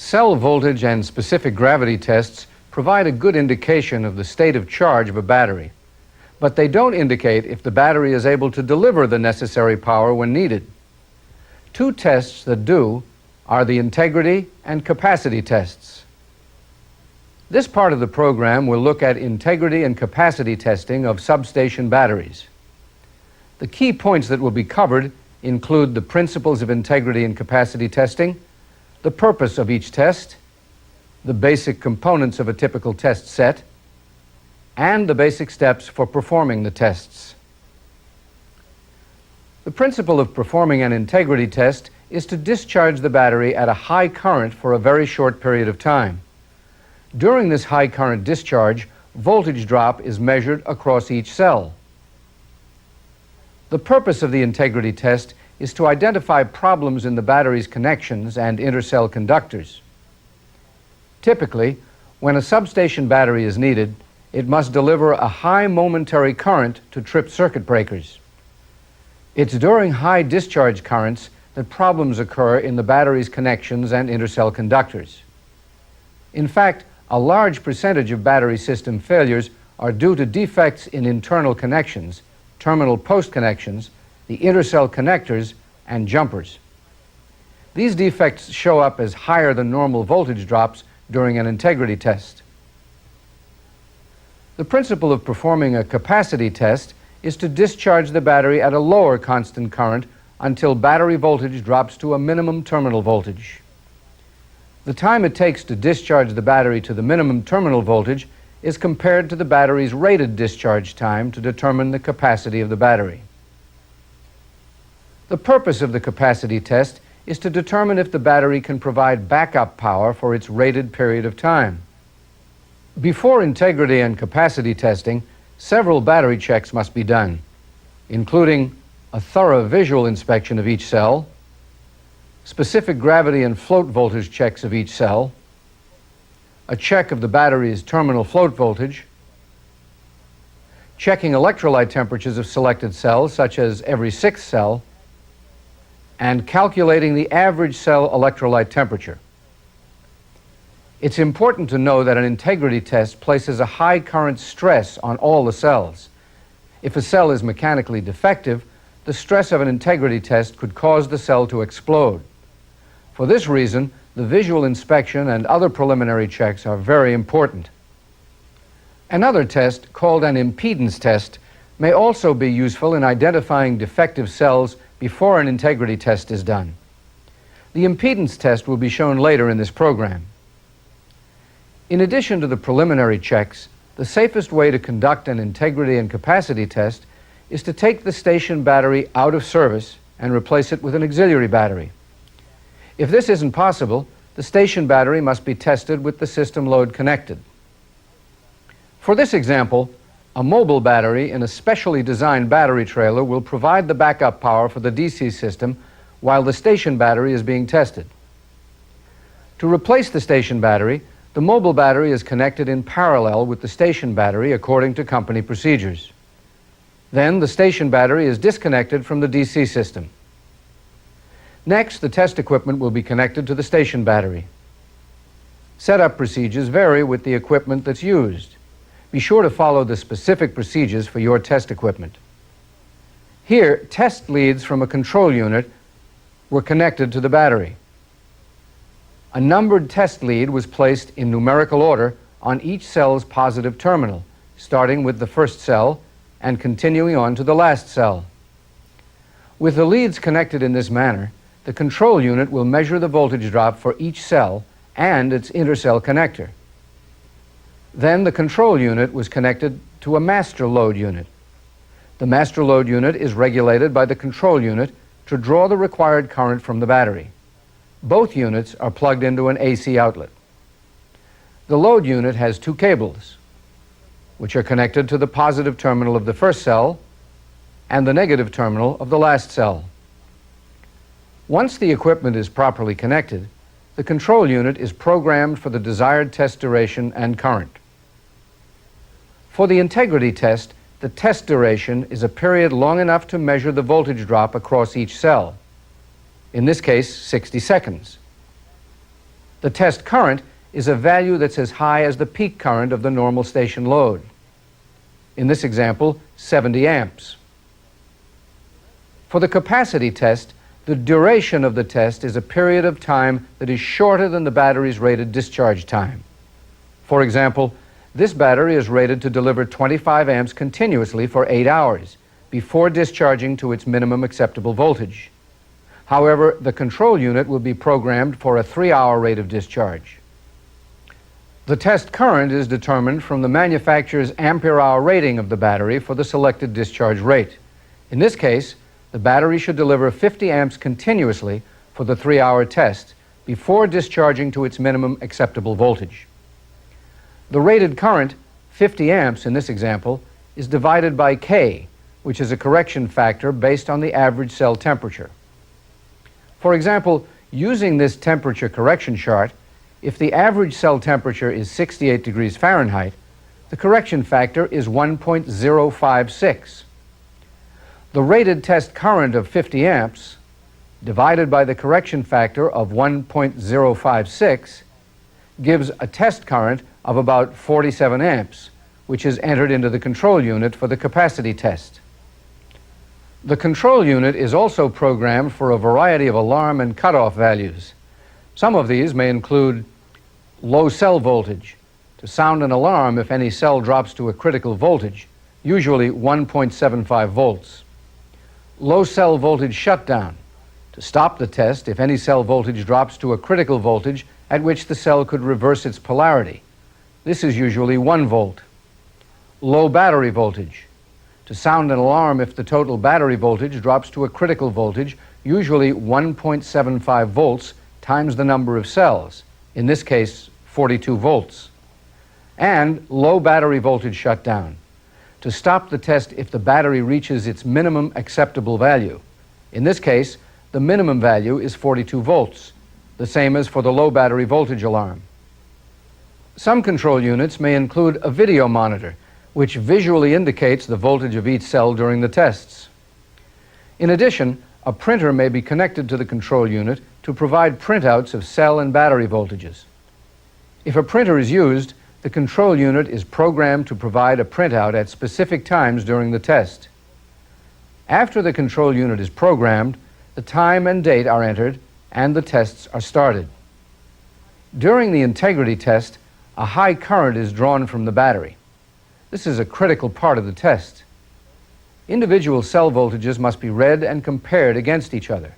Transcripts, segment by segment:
Cell voltage and specific gravity tests provide a good indication of the state of charge of a battery, but they don't indicate if the battery is able to deliver the necessary power when needed. Two tests that do are the integrity and capacity tests. This part of the program will look at integrity and capacity testing of substation batteries. The key points that will be covered include the principles of integrity and capacity testing, the purpose of each test, the basic components of a typical test set, and the basic steps for performing the tests. The principle of performing an integrity test is to discharge the battery at a high current for a very short period of time. During this high current discharge, voltage drop is measured across each cell. The purpose of the integrity test is to identify problems in the battery's connections and intercell conductors. Typically, when a substation battery is needed, it must deliver a high momentary current to trip circuit breakers. It's during high discharge currents that problems occur in the battery's connections and intercell conductors. In fact, a large percentage of battery system failures are due to defects in internal connections, terminal post connections, the intercell connectors, and jumpers. These defects show up as higher than normal voltage drops during an integrity test. The principle of performing a capacity test is to discharge the battery at a lower constant current until battery voltage drops to a minimum terminal voltage. The time it takes to discharge the battery to the minimum terminal voltage is compared to the battery's rated discharge time to determine the capacity of the battery. The purpose of the capacity test is to determine if the battery can provide backup power for its rated period of time. Before integrity and capacity testing, several battery checks must be done, including a thorough visual inspection of each cell, specific gravity and float voltage checks of each cell, a check of the battery's terminal float voltage, checking electrolyte temperatures of selected cells, such as every sixth cell, and calculating the average cell electrolyte temperature. It's important to know that an integrity test places a high current stress on all the cells. If a cell is mechanically defective, the stress of an integrity test could cause the cell to explode. For this reason, the visual inspection and other preliminary checks are very important. Another test, called an impedance test, may also be useful in identifying defective cells before an integrity test is done. The impedance test will be shown later in this program. In addition to the preliminary checks, the safest way to conduct an integrity and capacity test is to take the station battery out of service and replace it with an auxiliary battery. If this isn't possible, the station battery must be tested with the system load connected. For this example, a mobile battery in a specially designed battery trailer will provide the backup power for the DC system while the station battery is being tested. To replace the station battery, the mobile battery is connected in parallel with the station battery according to company procedures. Then the station battery is disconnected from the DC system. Next, the test equipment will be connected to the station battery. Setup procedures vary with the equipment that's used. Be sure to follow the specific procedures for your test equipment. Here, test leads from a control unit were connected to the battery. A numbered test lead was placed in numerical order on each cell's positive terminal, starting with the first cell and continuing on to the last cell. With the leads connected in this manner, the control unit will measure the voltage drop for each cell and its intercell connector. Then the control unit was connected to a master load unit. The master load unit is regulated by the control unit to draw the required current from the battery. Both units are plugged into an AC outlet. The load unit has two cables, which are connected to the positive terminal of the first cell and the negative terminal of the last cell. Once the equipment is properly connected, the control unit is programmed for the desired test duration and current. For the integrity test, the test duration is a period long enough to measure the voltage drop across each cell, in this case 60 seconds. The test current is a value that's as high as the peak current of the normal station load. In this example, 70 amps. For the capacity test, the duration of the test is a period of time that is shorter than the battery's rated discharge time. For example, this battery is rated to deliver 25 amps continuously for 8 hours before discharging to its minimum acceptable voltage. However, the control unit will be programmed for a 3-hour rate of discharge. The test current is determined from the manufacturer's ampere-hour rating of the battery for the selected discharge rate. In this case, the battery should deliver 50 amps continuously for the 3-hour test before discharging to its minimum acceptable voltage. The rated current, 50 amps in this example, is divided by K, which is a correction factor based on the average cell temperature. For example, using this temperature correction chart, if the average cell temperature is 68 degrees Fahrenheit, the correction factor is 1.056. The rated test current of 50 amps divided by the correction factor of 1.056 gives a test current of about 47 amps, which is entered into the control unit for the capacity test. The control unit is also programmed for a variety of alarm and cutoff values. Some of these may include low cell voltage, to sound an alarm if any cell drops to a critical voltage, usually 1.75 volts. Low cell voltage shutdown, to stop the test if any cell voltage drops to a critical voltage at which the cell could reverse its polarity. This is usually 1 volt. Low battery voltage, to sound an alarm if the total battery voltage drops to a critical voltage, usually 1.75 volts times the number of cells, in this case 42 volts. And low battery voltage shutdown, to stop the test if the battery reaches its minimum acceptable value. In this case, the minimum value is 42 volts, the same as for the low battery voltage alarm. Some control units may include a video monitor, which visually indicates the voltage of each cell during the tests. In addition, a printer may be connected to the control unit to provide printouts of cell and battery voltages. If a printer is used, the control unit is programmed to provide a printout at specific times during the test. After the control unit is programmed, the time and date are entered and the tests are started. During the integrity test, a high current is drawn from the battery. This is a critical part of the test. Individual cell voltages must be read and compared against each other.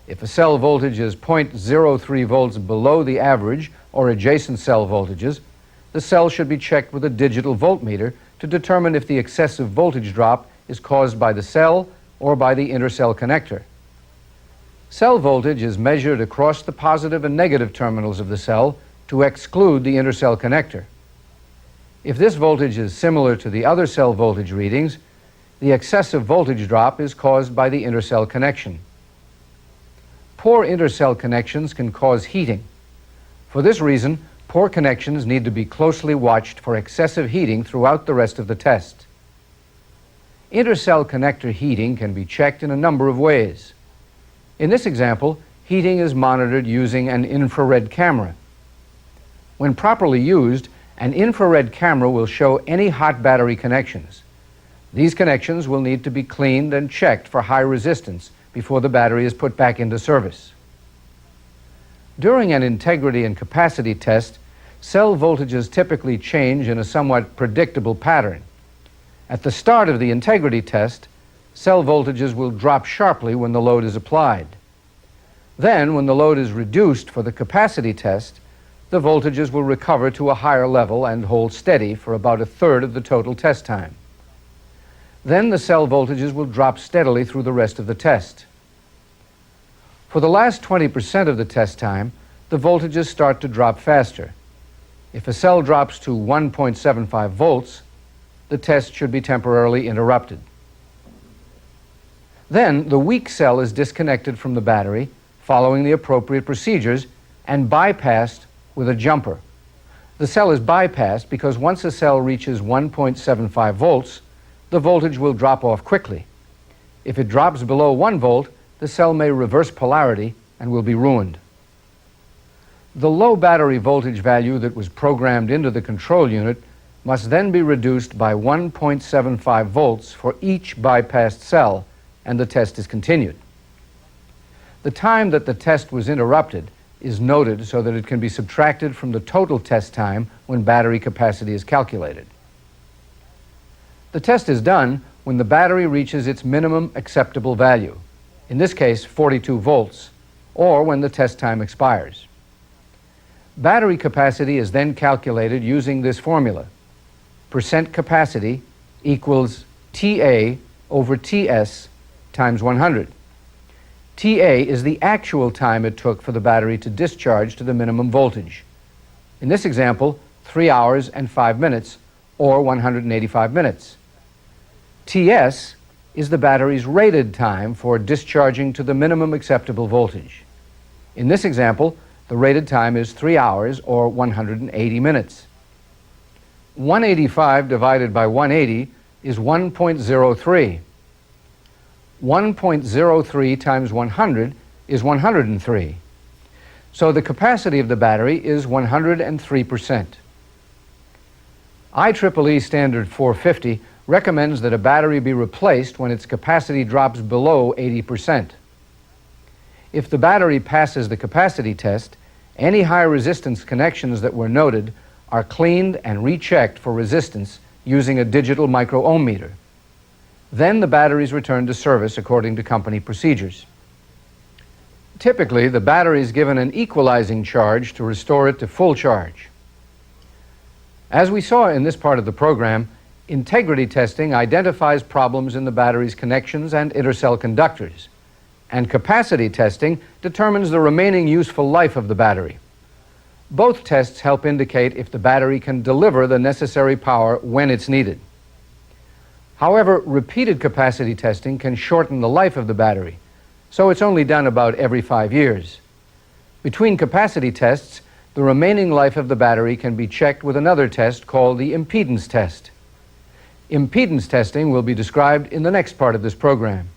If a cell voltage is 0.03 volts below the average or adjacent cell voltages, the cell should be checked with a digital voltmeter to determine if the excessive voltage drop is caused by the cell or by the intercell connector. Cell voltage is measured across the positive and negative terminals of the cell to exclude the intercell connector. If this voltage is similar to the other cell voltage readings, the excessive voltage drop is caused by the intercell connection. Poor intercell connections can cause heating. For this reason, poor connections need to be closely watched for excessive heating throughout the rest of the test. Intercell connector heating can be checked in a number of ways. In this example, heating is monitored using an infrared camera. When properly used, an infrared camera will show any hot battery connections. These connections will need to be cleaned and checked for high resistance before the battery is put back into service. During an integrity and capacity test, cell voltages typically change in a somewhat predictable pattern. At the start of the integrity test, cell voltages will drop sharply when the load is applied. Then, when the load is reduced for the capacity test, the voltages will recover to a higher level and hold steady for about a third of the total test time. Then the cell voltages will drop steadily through the rest of the test. For the last 20% of the test time, the voltages start to drop faster. If a cell drops to 1.75 volts, the test should be temporarily interrupted. Then the weak cell is disconnected from the battery, following the appropriate procedures, and bypassed with a jumper. The cell is bypassed because once a cell reaches 1.75 volts, the voltage will drop off quickly. If it drops below 1 volt, the cell may reverse polarity and will be ruined. The low battery voltage value that was programmed into the control unit must then be reduced by 1.75 volts for each bypassed cell, and the test is continued. The time that the test was interrupted is noted so that it can be subtracted from the total test time when battery capacity is calculated. The test is done when the battery reaches its minimum acceptable value, in this case 42 volts, or when the test time expires. Battery capacity is then calculated using this formula. Percent capacity equals TA over TS times 100. TA is the actual time it took for the battery to discharge to the minimum voltage. In this example, 3 hours and 5 minutes, or 185 minutes. TS is the battery's rated time for discharging to the minimum acceptable voltage. In this example, the rated time is 3 hours, or 180 minutes. 185 divided by 180 is 1.03. 1.03 times 100 is 103. So the capacity of the battery is 103%. IEEE Standard 450 recommends that a battery be replaced when its capacity drops below 80%. If the battery passes the capacity test, any high resistance connections that were noted are cleaned and rechecked for resistance using a digital micro-ohm meter. Then the battery is returned to service according to company procedures. Typically, the battery is given an equalizing charge to restore it to full charge. As we saw in this part of the program, integrity testing identifies problems in the battery's connections and intercell conductors, and capacity testing determines the remaining useful life of the battery. Both tests help indicate if the battery can deliver the necessary power when it's needed. However, repeated capacity testing can shorten the life of the battery, so it's only done about every 5 years. Between capacity tests, the remaining life of the battery can be checked with another test called the impedance test. Impedance testing will be described in the next part of this program.